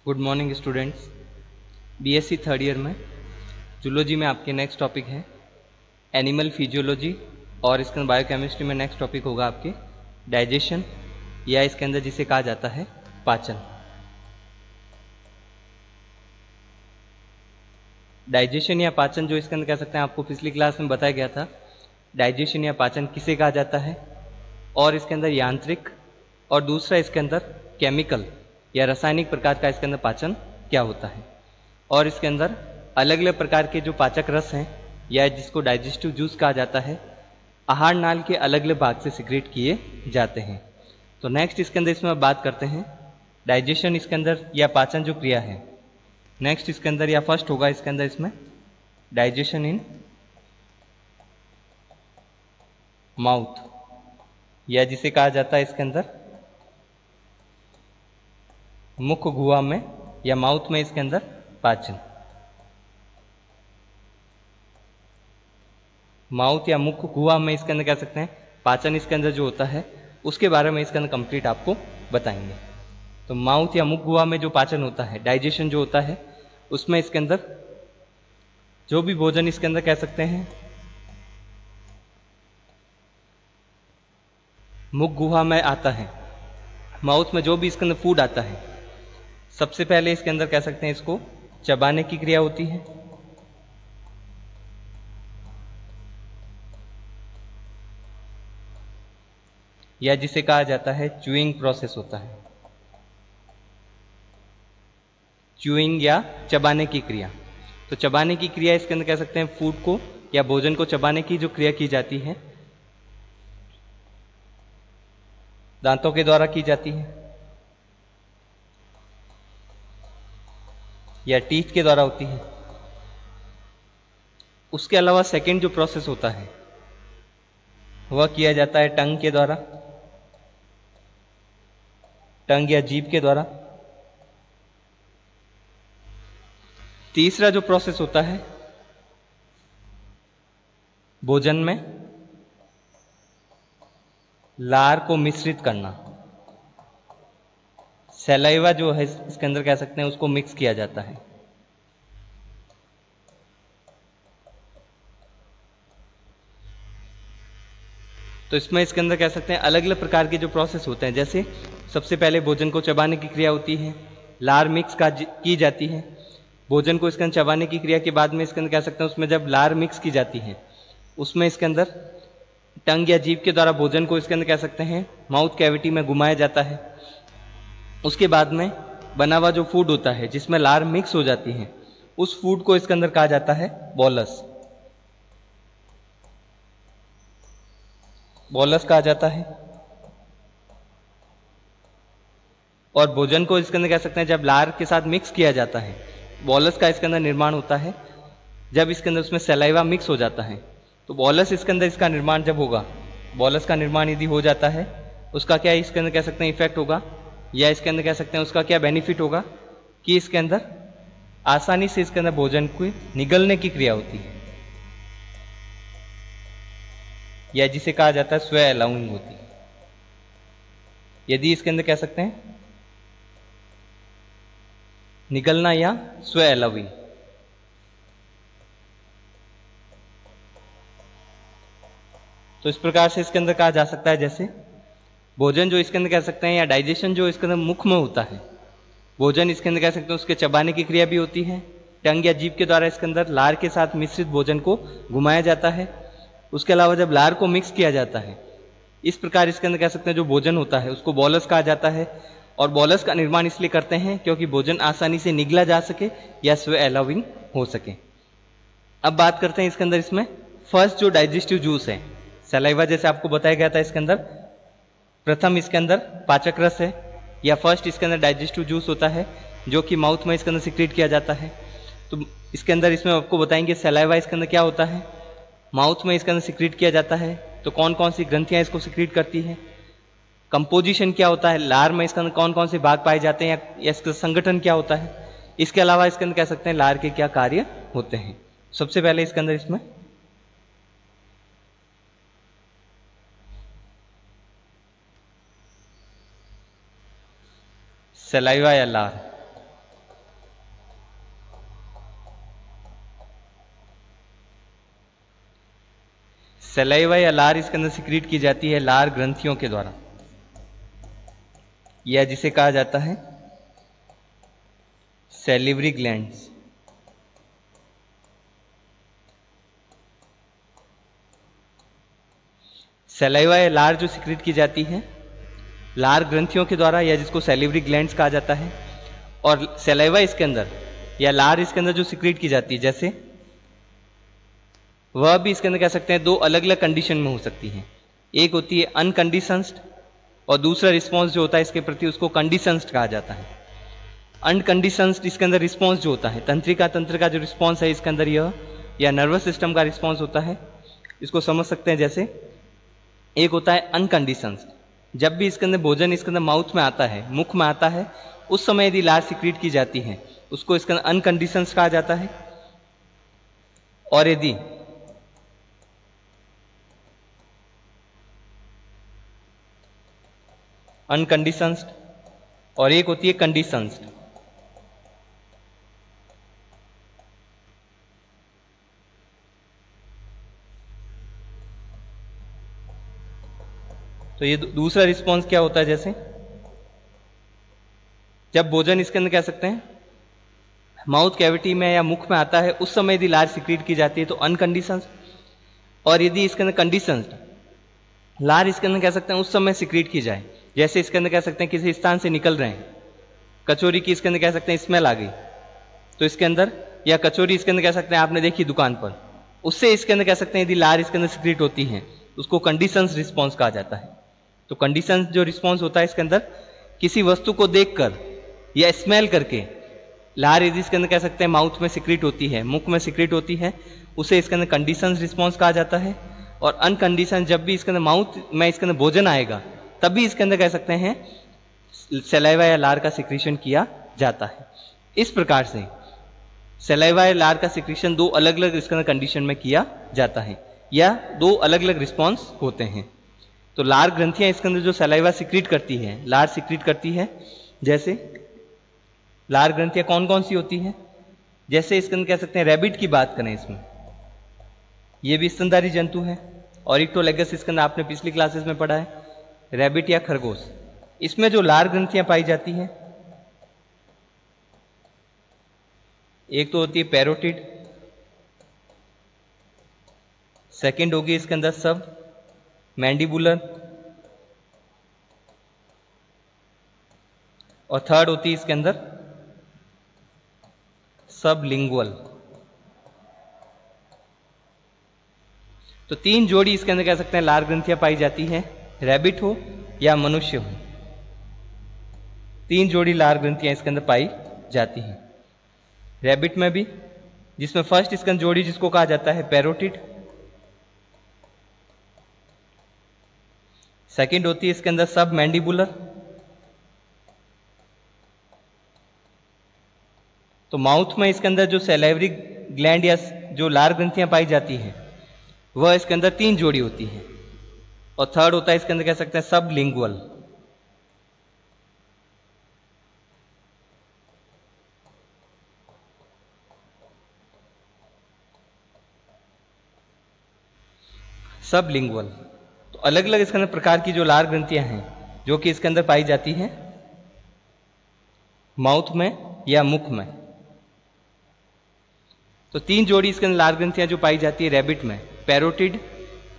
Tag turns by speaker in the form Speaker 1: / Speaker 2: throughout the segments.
Speaker 1: Good morning students. BSc third year में zoology में आपके नेक्स्ट टॉपिक है एनिमल फिजियोलॉजी, और इसके अंदर बायोकेमिस्ट्री में नेक्स्ट टॉपिक होगा आपके डाइजेशन, या इसके अंदर जिसे कहा जाता है पाचन। डाइजेशन या पाचन जो इसके अंदर कह सकते हैं, आपको पिछली क्लास में बताया गया था डाइजेशन या पाचन किसे कहा जाता है, और इसके अंदर यांत्रिक और दूसरा इसके अंदर केमिकल या रासायनिक प्रकार का इसके अंदर पाचन क्या होता है, और इसके अंदर अलग अलग प्रकार के जो पाचक रस हैं या जिसको डाइजेस्टिव जूस कहा जाता है, आहार नाल के अलग अलग भाग से सिक्रेट किए जाते हैं। तो नेक्स्ट इसके अंदर इसमें बात करते हैं डाइजेशन इसके अंदर या पाचन जो क्रिया है। नेक्स्ट इसके अंदर या फर्स्ट होगा इसके अंदर इसमें डाइजेशन इन माउथ, या जिसे कहा जाता है इसके अंदर मुख गुहा में या माउथ में इसके अंदर पाचन। माउथ या मुख गुहा में इसके अंदर कह सकते हैं पाचन इसके अंदर जो होता है उसके बारे में इसके अंदर कंप्लीट आपको बताएंगे। तो माउथ या मुख गुहा में जो पाचन होता है, डाइजेशन जो होता है, उसमें इसके अंदर जो भी भोजन इसके अंदर कह सकते हैं मुख गुहा में आता है, माउथ में जो भी इसके अंदर फूड आता है, सबसे पहले इसके अंदर कह सकते हैं इसको चबाने की क्रिया होती है, या जिसे कहा जाता है च्यूइंग प्रोसेस होता है। च्यूइंग या चबाने की क्रिया। तो चबाने की क्रिया इसके अंदर कह सकते हैं फूड को या भोजन को चबाने की जो क्रिया की जाती है दांतों के द्वारा की जाती है या टीथ के द्वारा होती है। उसके अलावा सेकंड जो प्रोसेस होता है वह किया जाता है टंग के द्वारा, टंग या जीभ के द्वारा। तीसरा जो प्रोसेस होता है भोजन में लार को मिश्रित करना, सैलाइवा जो है इसके अंदर कह सकते हैं उसको मिक्स किया जाता है। तो इसमें इसके अंदर कह सकते हैं अलग अलग प्रकार के जो प्रोसेस होते हैं, जैसे सबसे पहले भोजन को चबाने की क्रिया होती है, लार मिक्स की जाती है। भोजन को इसके अंदर चबाने की क्रिया के बाद में इसके अंदर कह सकते हैं उसमें जब लार मिक्स की जाती है उसमें इसके अंदर टंग या जीभ के द्वारा भोजन को इसके अंदर कह सकते हैं माउथ कैविटी में घुमाया जाता है। उसके बाद में बना हुआ जो फूड होता है जिसमें लार मिक्स हो जाती है, उस फूड को इसके अंदर कहा जाता है बोलस। बोलस कहा जाता है। और भोजन को इसके अंदर कह सकते हैं जब लार के साथ मिक्स किया जाता है, बोलस का इसके अंदर निर्माण होता है जब इसके अंदर उसमें सलाइवा मिक्स हो जाता है। तो बोलस इसके अंदर इसका निर्माण जब होगा, बोलस का निर्माण यदि हो जाता है, उसका क्या इसके अंदर कह सकते हैं इफेक्ट होगा, या इसके अंदर कह सकते हैं उसका क्या बेनिफिट होगा कि इसके अंदर आसानी से इसके अंदर भोजन को निगलने की क्रिया होती है, या जिसे कहा जाता है स्व अलाउइंग होती है। यदि इसके अंदर कह सकते हैं निगलना या स्व अलाउइंग। तो इस प्रकार से इसके अंदर कहा जा सकता है जैसे भोजन जो इसके अंदर कह सकते हैं या डाइजेशन जो इसके अंदर मुख में होता है, भोजन इसके अंदर कह सकते हैं उसके चबाने की क्रिया भी होती है, टंग या जीभ के द्वारा इसके अंदर लार के साथ मिश्रित भोजन को घुमाया जाता है। उसके अलावा जब लार को मिक्स किया जाता है, इस प्रकार इसके अंदर कह सकते हैं जो भोजन होता है उसको बोलस कहा जाता है। और बोलस का निर्माण इसलिए करते हैं क्योंकि भोजन आसानी से निगला जा सके या स्व अलाउइंग हो सके। अब बात करते हैं इसके अंदर इसमें फर्स्ट जो डाइजेस्टिव जूस है सलाइवा, जैसे आपको बताया गया था इसके अंदर प्रथम इसके अंदर पाचक रस है या फर्स्ट इसके अंदर डाइजेस्टिव जूस होता है जो कि माउथ में इसके अंदर सिक्रेट किया जाता है। तो इसके अंदर इसमें आपको बताएंगे सलाइवा इसके अंदर क्या होता है, माउथ में इसके अंदर सिक्रेट किया जाता है। तो कौन कौन सी ग्रंथियां इसको सिक्रेट करती है, कंपोजिशन क्या होता है, लार में इसके अंदर कौन कौन से भाग पाए जाते हैं या इसका संगठन क्या होता है, इसके अलावा इसके अंदर कह सकते हैं लार के क्या कार्य होते हैं। सबसे पहले इसके अंदर इसमें सलाइवा या लार, सलाइवा या लार इसके अंदर सिक्रीट की जाती है लार ग्रंथियों के द्वारा, या जिसे कहा जाता है सैलिवरी ग्लैंड्स। सलाइवा या लार जो सिक्रीट की जाती है लार ग्रंथियों के द्वारा, या जिसको सैलिवरी ग्लैंड्स कहा जाता है, और सलाइवा इसके अंदर या लार इसके अंदर जो सिक्रीट की जाती है, जैसे वह भी इसके अंदर कह सकते हैं दो अलग अलग कंडीशन में हो सकती है। एक होती है अनकंडीशंस्ड और दूसरा रिस्पॉन्स जो होता है इसके प्रति उसको कंडीशंस्ड कहा जाता है। अनकंडीशंस्ड इसके अंदर रिस्पॉन्स जो होता है, तंत्रिका तंत्र का जो रिस्पॉन्स है इसके अंदर यह, या नर्वस सिस्टम का रिस्पॉन्स होता है, इसको समझ सकते हैं। जैसे एक होता है अनकंडीशंस्ड, जब भी इसके अंदर भोजन इसके अंदर माउथ में आता है, मुख में आता है, उस समय यदि लार सिक्रीट की जाती है उसको इसके अंदर अनकंडीशंस्ड कहा जाता है। और यदि अनकंडीशंस्ड और एक होती है कंडीशंस्ड, तो ये दूसरा रिस्पॉन्स क्या होता है, जैसे जब भोजन इसके अंदर कह सकते हैं माउथ कैविटी में या मुख में आता है उस समय यदि लार सिक्रीट की जाती है तो अनकंडीशंस्ड, और यदि इसके अंदर कंडीशंस्ड लार इसके अंदर कह सकते हैं उस समय सिक्रीट की जाए, जैसे इसके अंदर कह सकते हैं किसी स्थान से निकल रहे हैं, कचौरी की इसके अंदर कह सकते हैं स्मेल आ गई तो इसके अंदर, या कचौरी इसके अंदर कह सकते हैं आपने देखी दुकान पर, उससे इसके अंदर कह सकते हैं यदि लार इसके अंदर सिक्रीट होती है उसको कंडीशंस रिस्पॉन्स कहा जाता है। तो कंडीशंस जो रिस्पॉन्स होता है इसके अंदर किसी वस्तु को देखकर या स्मेल करके लार यदि इसके अंदर कह सकते हैं माउथ में सिक्रीट होती है, मुख में सिक्रीट होती है, उसे इसके अंदर कंडीशंस रिस्पॉन्स कहा जाता है। और अनकंडीशन जब भी इसके अंदर माउथ में इसके अंदर भोजन आएगा तभी इसके अंदर कह सकते हैं सलाइवा या लार का सिक्रीशन किया जाता है। इस प्रकार से सलाइवा या लार का सिक्रीशन दो अलग अलग इसके अंदर कंडीशन में किया जाता है, या दो अलग अलग रिस्पॉन्स होते हैं। तो लार ग्रंथियां इसके अंदर जो सलाइवा सिक्रीट करती है, लार सिक्रीट करती है, जैसे लार ग्रंथियां कौन कौन सी होती हैं, जैसे इसके अंदर कह सकते हैं रैबिट की बात करें, इसमें यह भी स्तनधारी जंतु है, और इक्टोलेगस इसके अंदर आपने पिछली क्लासेस में पढ़ा है, रैबिट या खरगोश, इसमें जो लार ग्रंथियां पाई जाती हैं एक तो होती है पैरोटिड, सेकंड होगी इसके अंदर सब मैंडिबुलर, और थर्ड होती है इसके अंदर सब लिंगुअल। तो तीन जोड़ी इसके अंदर कह सकते हैं लार ग्रंथियां पाई जाती हैं, रैबिट हो या मनुष्य हो, तीन जोड़ी लार ग्रंथियां इसके अंदर पाई जाती हैं। रैबिट में भी, जिसमें फर्स्ट इसके अंदर जोड़ी जिसको कहा जाता है पैरोटिड, सेकंड होती है इसके अंदर सब मैंडिबुलर, तो माउथ में इसके अंदर जो सैलिवरी ग्लैंड या जो लार ग्रंथियां पाई जाती हैं वह इसके अंदर तीन जोड़ी होती है, और थर्ड होता है इसके अंदर कह सकते हैं सब लिंगुअल। सब लिंगुअल, तो अलग अलग इसके अंदर प्रकार की जो लार ग्रंथियां हैं जो कि इसके अंदर पाई जाती हैं माउथ में या मुख में। तो तीन जोड़ी इसके अंदर लार ग्रंथियां जो पाई जाती है रैबिट में, पैरोटिड,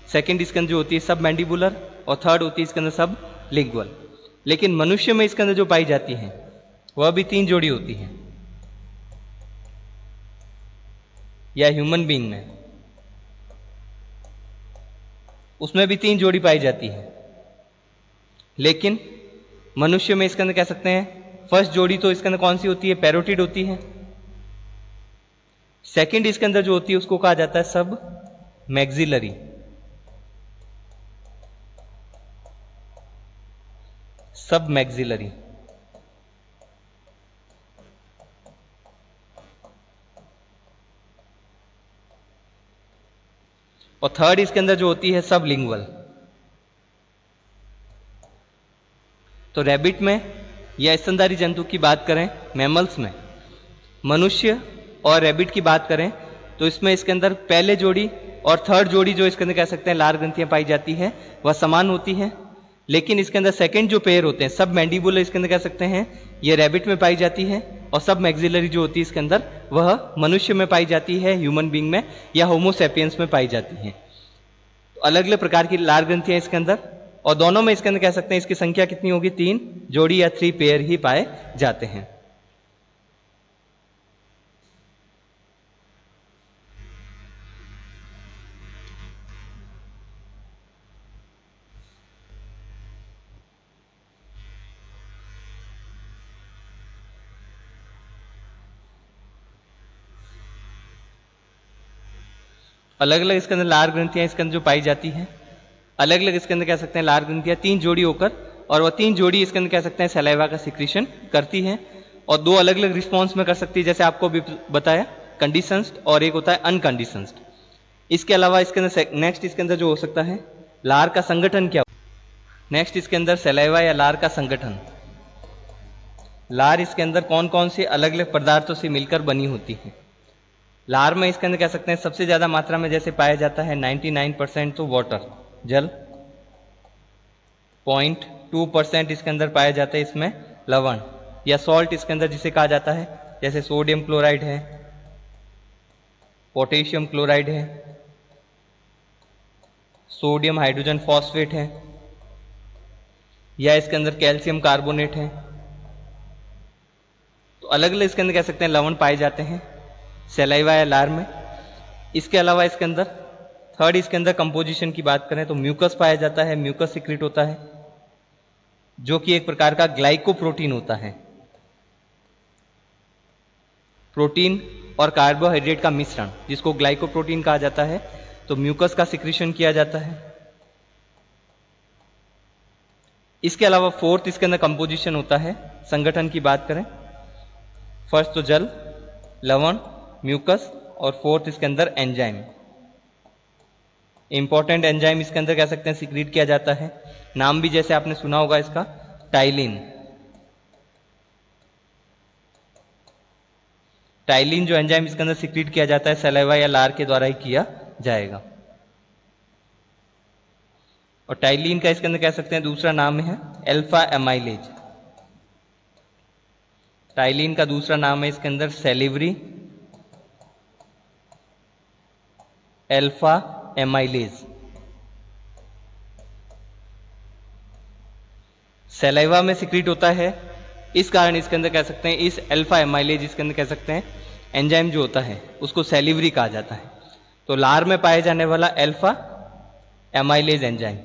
Speaker 1: सेकंड इसके अंदर जो होती है सब मैंडिबुलर, और थर्ड होती है इसके अंदर सब लिंगुअल। लेकिन मनुष्य में इसके अंदर जो पाई जाती है वह भी तीन जोड़ी होती है, या ह्यूमन बीइंग में उसमें भी तीन जोड़ी पाई जाती है। लेकिन मनुष्य में इसके अंदर कह सकते हैं फर्स्ट जोड़ी तो इसके अंदर कौन सी होती है, पैरोटिड होती है। सेकंड इसके अंदर जो होती है उसको कहा जाता है सब मैक्सिलरी, सब मैक्सिलरी, और थर्ड इसके अंदर जो होती है सब लिंगुअल। तो रैबिट में या स्तनधारी जंतु की बात करें, मैमल्स में, मनुष्य और रैबिट की बात करें तो इसमें इसके अंदर पहले जोड़ी और थर्ड जोड़ी जो इसके अंदर कह सकते हैं लार ग्रंथियां पाई जाती है वह समान होती है, लेकिन इसके अंदर सेकंड जो पेयर होते हैं सब मैंडिबुलर इसके अंदर कह सकते हैं ये रैबिट में पाई जाती है, और सब मैक्सिलरी जो होती है इसके अंदर वह मनुष्य में पाई जाती है, ह्यूमन बींग में या होमोसेपियंस में पाई जाती है। तो अलग अलग प्रकार की लार ग्रंथियां इसके अंदर, और दोनों में इसके अंदर कह सकते हैं इसकी संख्या कितनी होगी, 3 जोड़ी या 3 पेयर ही पाए जाते हैं। अलग अलग इसके अंदर लार ग्रंथियां इसके अंदर जो पाई जाती हैं, अलग अलग इसके अंदर कह सकते हैं लार ग्रंथियां 3 जोड़ी होकर, और वह 3 जोड़ी इसके अंदर कह सकते हैं सलाइवा का सिक्रीशन करती हैं, और 2 अलग अलग रिस्पॉन्स में कर सकती है, जैसे आपको भी बताया कंडीशंस्ड और एक होता है अनकंडीशंस्ड। इसके अलावा इसके अंदर नेक्स्ट इसके अंदर जो हो सकता है लार का संगठन क्या, नेक्स्ट इसके अंदर सलाइवा या लार का संगठन, लार इसके अंदर कौन कौन से अलग अलग पदार्थों से मिलकर बनी होती है। लार में इसके अंदर कह सकते हैं सबसे ज्यादा मात्रा में जैसे पाया जाता है 99% तो वाटर जल, 0.2% इसके अंदर पाया जाता है इसमें लवण या सॉल्ट इसके अंदर जिसे कहा जाता है, जैसे सोडियम क्लोराइड है, पोटेशियम क्लोराइड है, सोडियम हाइड्रोजन फॉस्फेट है, या इसके अंदर कैल्शियम कार्बोनेट है। तो अलग अलग इसके अंदर कह सकते हैं लवण पाए जाते हैं सलाइवा या लार में। इसके अलावा इसके अंदर थर्ड इसके अंदर कंपोजिशन की बात करें तो म्यूकस पाया जाता है, म्यूकस सिक्रीट होता है जो कि एक प्रकार का ग्लाइकोप्रोटीन होता है, प्रोटीन और कार्बोहाइड्रेट का मिश्रण जिसको ग्लाइकोप्रोटीन कहा जाता है। तो म्यूकस का सिक्रीशन किया जाता है। इसके अलावा फोर्थ इसके अंदर कंपोजिशन होता है, संगठन की बात करें फर्स्ट तो जल, लवण, म्यूकस, और फोर्थ इसके अंदर एंजाइम, इंपॉर्टेंट एंजाइम इसके अंदर कह सकते हैं सिक्रीट किया जाता है। नाम भी जैसे आपने सुना होगा इसका टाइलिन, टाइलिन जो एंजाइम इसके अंदर सिक्रीट किया जाता है सलाइवा या लार के द्वारा ही किया जाएगा। और टाइलिन का इसके अंदर कह सकते हैं दूसरा नाम है अल्फा एमाइलेज, टाइलिन का दूसरा नाम है इसके अंदर सेलिवरी अल्फा एमाइलेज। सलाइवा में सिक्रीट होता है, इस कारण इसके अंदर कह सकते हैं इस अल्फा एमाइलेज इसके अंदर कह सकते हैं एंजाइम जो होता है उसको सेलिवरी कहा जाता है। तो लार में पाए जाने वाला अल्फा एमाइलेज एंजाइम,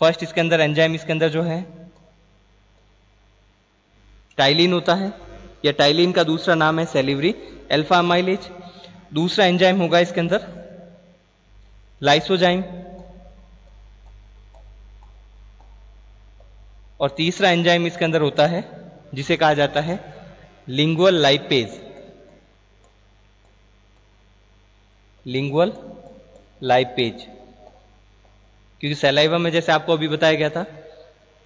Speaker 1: फर्स्ट इसके अंदर एंजाइम इसके अंदर जो है टाइलिन होता है, या टाइलिन का दूसरा नाम है सेलिवरी अल्फा एमाइलेज। दूसरा एंजाइम होगा इसके अंदर लाइसोजाइम, और तीसरा एंजाइम इसके अंदर होता है जिसे कहा जाता है लिंगुअल लाइपेज, लिंगुअल लाइपेज। क्योंकि सलाइवा में जैसे आपको अभी बताया गया था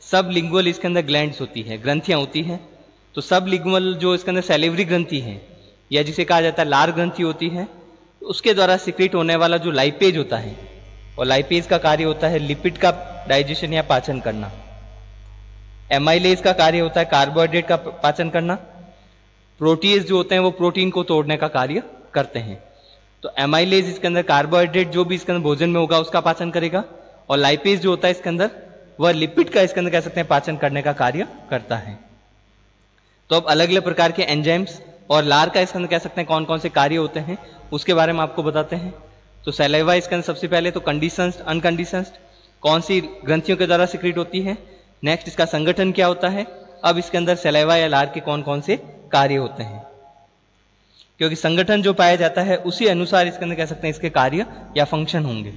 Speaker 1: सब लिंगुअल इसके अंदर ग्लैंड्स होती है, ग्रंथियां होती हैं, तो सब लिंगुअल जो इसके अंदर सैलिवरी ग्रंथि है या जिसे कहा जाता है लार ग्रंथि होती है, उसके द्वारा सिक्रीट होने वाला जो लाइपेज होता है, और लाइपेज का कार्य होता है लिपिड का डाइजेशन या पाचन करना, एमाइलेज का कार्य होता है कार्बोहाइड्रेट का पाचन करना, प्रोटीज जो होते हैं वो प्रोटीन को तोड़ने का कार्य करते हैं। तो एमाइलेज इसके अंदर कार्बोहाइड्रेट जो भी इसके अंदर भोजन में होगा उसका पाचन करेगा, और लाइपेज जो होता है इसके अंदर वह लिपिड का इसके अंदर कह सकते हैं पाचन करने का कार्य करता है। तो अब अलग अलग प्रकार के एंजाइम्स और लार का इसके अंदर कह सकते हैं कौन कौन से कार्य होते हैं उसके बारे में आपको बताते हैं। तो सलाइवा इसके अंदर सबसे पहले तो कंडीशंस्ड अनकंडीशंस्ड कौन सी ग्रंथियों के द्वारा सिक्रीट होती है, नेक्स्ट इसका संगठन क्या होता है, अब इसके अंदर सलाइवा या लार के कौन कौन से कार्य होते हैं, क्योंकि संगठन जो पाया जाता है उसी अनुसार इसके अंदर कह सकते हैं इसके कार्य या फंक्शन होंगे।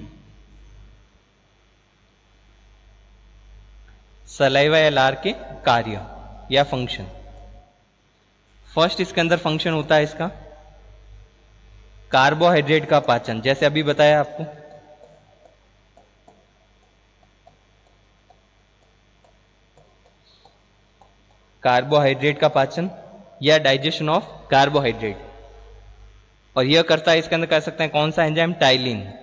Speaker 1: सलाइवा या लार के कार्य या फंक्शन, फर्स्ट इसके अंदर फंक्शन होता है इसका कार्बोहाइड्रेट का पाचन, जैसे अभी बताया आपको। कार्बोहाइड्रेट का पाचन या डाइजेशन ऑफ कार्बोहाइड्रेट। और यह करता है इसके अंदर कह सकते हैं कौन सा एंजाइम, टाइलिन।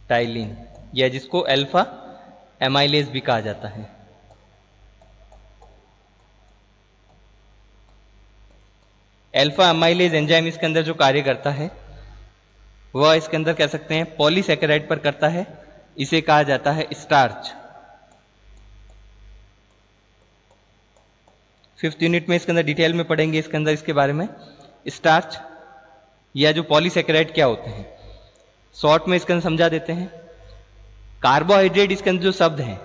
Speaker 1: टाइलिन या जिसको अल्फा एमाइलेज भी कहा जाता है। अल्फा एमाइलेज एंजाइम इसके अंदर जो कार्य करता है वह इसके अंदर कह सकते हैं पॉलीसैकेराइड पर करता है, इसे कहा जाता है स्टार्च। 5th यूनिट में इसके अंदर डिटेल में पढ़ेंगे इसके अंदर इसके बारे में, स्टार्च या जो पॉलीसैकेराइड क्या होते हैं। शॉर्ट में इसके अंदर समझा देते हैं। कार्बोहाइड्रेट इसके अंदर जो शब्द है,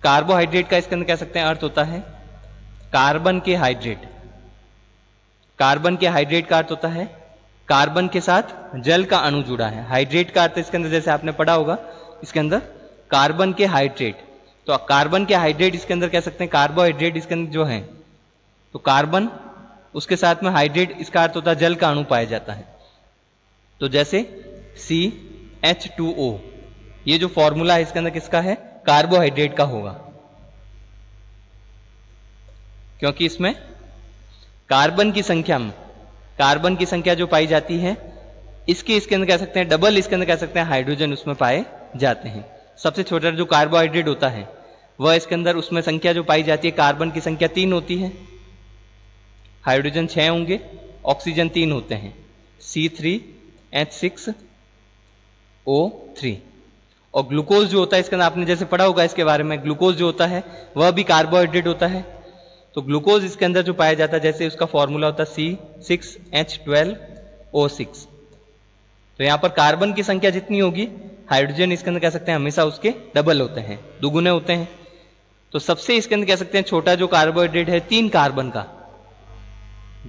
Speaker 1: कार्बोहाइड्रेट का इसके अंदर कह सकते हैं अर्थ होता है कार्बन के हाइड्रेट। कार्बन के हाइड्रेट का अर्थ होता है कार्बन के साथ जल का अणु जुड़ा है। हाइड्रेट का अर्थ इसके अंदर जैसे आपने पढ़ा होगा इसके अंदर कार्बन के हाइड्रेट, तो कार्बन के हाइड्रेट इसके अंदर कह सकते हैं कार्बोहाइड्रेट इसके अंदर जो है, तो कार्बन उसके साथ में हाइड्रेट, इसका अर्थ होता है जल का अणु पाया जाता है। तो जैसे CH2O, ये जो फॉर्मूला है इसके अंदर किसका है, कार्बोहाइड्रेट का होगा, क्योंकि इसमें कार्बन की संख्या जो पाई जाती है इसके अंदर कह सकते हैं डबल, इसके अंदर कह सकते हैं हाइड्रोजन उसमें पाए जाते हैं। सबसे छोटा जो कार्बोहाइड्रेट होता है वह इसके अंदर उसमें संख्या जो पाई जाती है, कार्बन की संख्या 3 होती है, हाइड्रोजन 6 होंगे, ऑक्सीजन 3 होते हैं, C3H6O3। और ग्लूकोज जो होता है इसके अंदर आपने जैसे पढ़ा होगा इसके बारे में, ग्लूकोज जो होता है वह भी कार्बोहाइड्रेट होता है। तो ग्लूकोज इसके अंदर जो पाया जाता है जैसे उसका फॉर्मूला होता है C6H12O6। तो यहां पर कार्बन की संख्या जितनी होगी, हाइड्रोजन इसके अंदर कह सकते हैं हमेशा उसके डबल होते हैं, दुगुने होते हैं। तो सबसे इसके अंदर कह सकते हैं छोटा जो कार्बोहाइड्रेट है 3 कार्बन का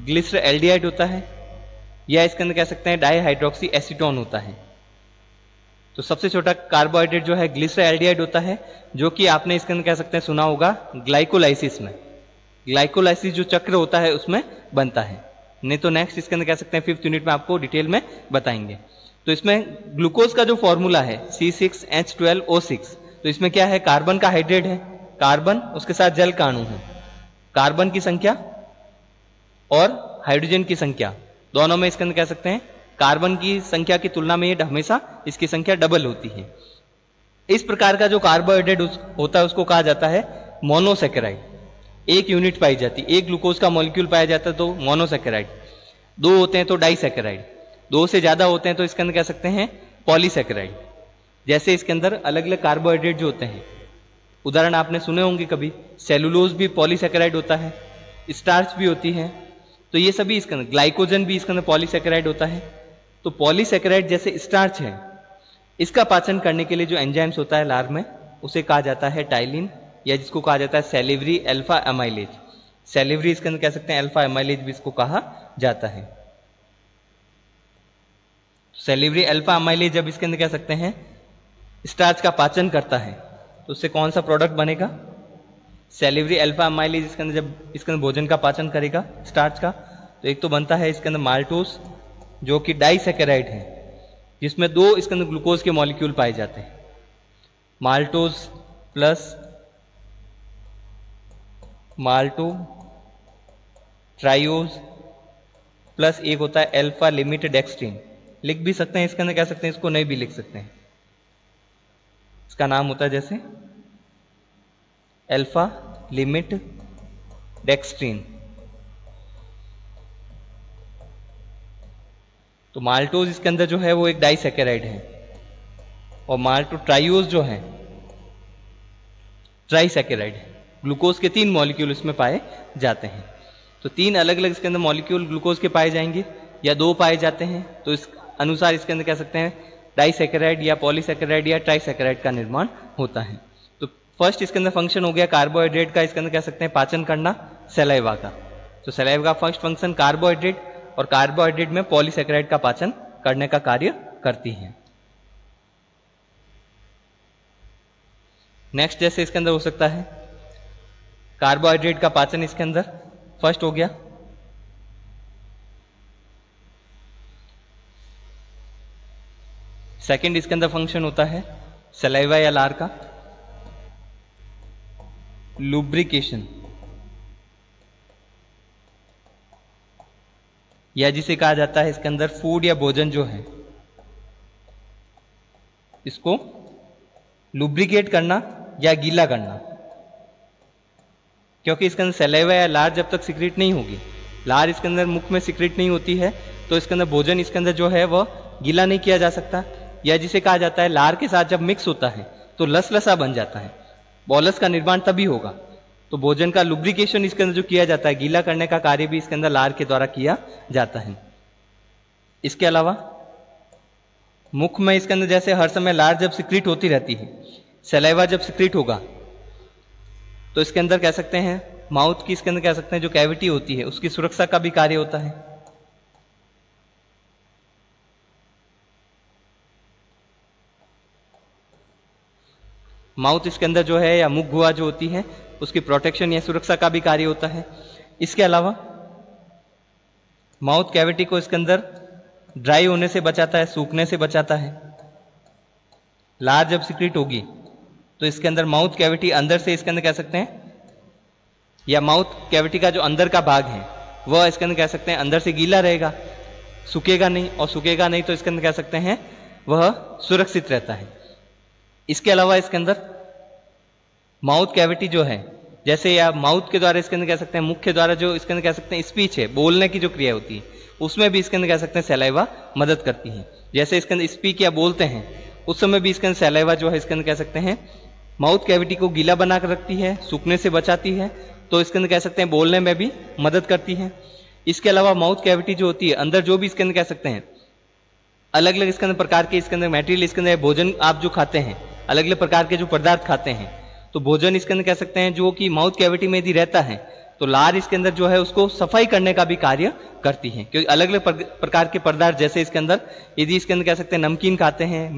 Speaker 1: ग्लिसरॉल्डिहाइड होता है, या इसके अंदर कह सकते हैं डाईहाइड्रोक्सी एसीटोन होता है। तो सबसे छोटा कार्बोहाइड्रेट जो है ग्लिसरॉल्डिहाइड होता है, जो कि आपने इसके अंदर कह सकते हैं सुना होगा ग्लाइकोलाइसिस में, ग्लाइकोलाइसिस जो चक्र होता है उसमें बनता है। नहीं तो नेक्स्ट इसके अंदर कह सकते हैं 5th यूनिट में आपको डिटेल में बताएंगे। तो इसमें ग्लूकोज का जो फॉर्मूला है C6H12O6, तो इसमें क्या है, कार्बन का हाइड्रेट है, कार्बन उसके साथ जल का अणु है, कार्बन की संख्या और हाइड्रोजन की संख्या दोनों में इसके अंदर कह सकते हैं कार्बन की संख्या की तुलना में ये हमेशा इसकी संख्या डबल होती है। इस प्रकार का जो कार्बोहाइड्रेट होता है उसको कहा जाता है मोनोसैकेराइड। एक यूनिट पाई जाती है, एक ग्लूकोज का मॉलिक्यूल पाया जाता है तो मोनोसैकेराइड, 2 होते हैं तो डाइसैकेराइड, 2 से ज्यादा होते हैं तो इसके अंदर कह सकते हैं पॉलीसैकेराइड। जैसे इसके अंदर अलग अलग कार्बोहाइड्रेट जो होते हैं, उदाहरण आपने सुने होंगे कभी, सेलुलोज भी पॉलीसैकेराइड होता है, स्टार्च भी होती है, तो ये सभी इसके अंदर, ग्लाइकोजन भी इसके अंदर पॉलीसैकेराइड होता है। तो पॉलीसैकेराइड जैसे स्टार्च है, इसका पाचन करने के लिए जो एंजाइम्स होता है लार में, उसे कहा जाता है टाइलिन, या जिसको कहा जाता है सैलिवरी अल्फा एमाइलेज। सैलिवरी इसके अंदर कह सकते हैं, अल्फा एमाइलेज भी इसको कहा जाता है। सैलिवरी अल्फा एमाइलेज जब इसके अंदर कह सकते हैं स्टार्च का पाचन करता है तो उससे कौन सा प्रोडक्ट बनेगा, सैलिवरी अल्फा एमाइलेज इसके अंदर जब इसके अंदर भोजन का पाचन करेगा स्टार्च का, तो एक तो बनता है इसके अंदर माल्टोस जो कि डाइसैकेराइड है, जिसमें 2 इसके अंदर ग्लूकोज के मॉलिक्यूल पाए जाते हैं, माल्टोज प्लस माल्टो ट्राइओज प्लस एक होता है अल्फा लिमिट डेक्सट्रीन। लिख भी सकते हैं इसके अंदर, कह सकते हैं इसको नहीं भी लिख सकते हैं, इसका नाम होता है जैसे अल्फा लिमिट डेक्सट्रीन। तो माल्टोज इसके अंदर जो है वो एक डाइसैकेराइड है, और माल्टो ट्राइओज जो है ट्राइसैकेराइड है। ग्लूकोज के 3 मॉलिक्यूल इसमें पाए जाते हैं। तो 3 अलग अलग इसके अंदर मॉलिक्यूल ग्लूकोज के पाए जाएंगे, या 2 पाए जाते हैं, तो इस अनुसार इसके अंदर कह सकते हैं डाइसैकेराइड या पॉलीसैकेराइड या ट्राइसैकेराइड का निर्माण होता है। तो फर्स्ट इसके अंदर फंक्शन हो गया कार्बोहाइड्रेट का, इसके अंदर कह सकते हैं पाचन करना सलाइवा का। तो सलाइवा का फर्स्ट फंक्शन कार्बोहाइड्रेट, और कार्बोहाइड्रेट में पॉलीसैकेराइड का पाचन करने का कार्य करती है। नेक्स्ट जैसे इसके अंदर हो सकता है कार्बोहाइड्रेट का पाचन, इसके अंदर फर्स्ट हो गया। सेकंड इसके अंदर फंक्शन होता है सलाइवा या लार का लुब्रिकेशन। या जिसे कहा जाता है इसके अंदर फूड या भोजन जो है इसको लुब्रिकेट करना या गीला करना, क्योंकि इसके अंदर सलाइवा या लार जब तक सिक्रेट नहीं होगी, लार इसके अंदर मुख में सिक्रेट नहीं होती है, तो इसके अंदर भोजन इसके अंदर जो है वह गीला नहीं किया जा सकता, या जिसे कहा जाता है लार के साथ जब मिक्स होता है तो लसलसा बन जाता है, बॉलस का निर्माण तभी होगा। तो भोजन का लुब्रिकेशन इसके अंदर जो किया जाता है, गीला करने का कार्य भी इसके अंदर लार के द्वारा किया जाता है। इसके अलावा मुख में इसके अंदर जैसे हर समय लार जब सिक्रीट होती रहती है, सलाइवा जब सिक्रीट होगा, तो इसके अंदर कह सकते हैं माउथ की इसके अंदर कह सकते हैं जो कैविटी होती है उसकी सुरक्षा का भी कार्य होता है। माउथ इसके अंदर जो है या मुख गुहा जो होती है उसकी प्रोटेक्शन या सुरक्षा का भी कार्य होता है। इसके अलावा माउथ कैविटी को इसके अंदर ड्राई होने से बचाता है, सूखने से बचाता है। लार जब सिक्रीट होगी तो इसके अंदर माउथ कैविटी अंदर से इसके अंदर कह सकते हैं, या माउथ कैविटी का जो अंदर का भाग है वह इसके अंदर कह सकते हैं अंदर से गीला रहेगा, सूखेगा नहीं, और सूखेगा नहीं तो इसके अंदर कह सकते हैं वह सुरक्षित रहता है। इसके अलावा इसके अंदर माउथ कैविटी जो है, जैसे या माउथ के द्वारा इसके अंदर कह सकते हैं, मुख के द्वारा जो इसके अंदर कह सकते हैं स्पीच है, बोलने की जो क्रिया होती है, उसमें भी इसके अंदर कह सकते हैं सलाइवा मदद करती है। जैसे इसके अंदर स्पीक या बोलते हैं उस समय भी इसके अंदर सलाइवा जो है इसके अंदर कह सकते हैं माउथ कैविटी को गीला बना कर रखती है, सूखने से बचाती है, तो इसके अंदर कह सकते हैं बोलने में भी मदद करती है। इसके अलावा माउथ कैविटी जो होती है अंदर जो भी इसके अंदर कह सकते हैं अलग अलग इसके अंदर प्रकार के इसके अंदर मटेरियल, इसके अंदर भोजन आप जो खाते हैं, अलग अलग प्रकार के जो पदार्थ खाते हैं, तो भोजन इसके अंदर कह सकते हैं जो कि माउथ कैविटी में यदि रहता है तो लार इसके अंदर जो है उसको सफाई करने का भी कार्य करती है, क्योंकि अलग अलग प्रकार के पदार्थ जैसे इसके अंदर यदि इसके अंदर कह सकते हैं नमकीन खाते हैं,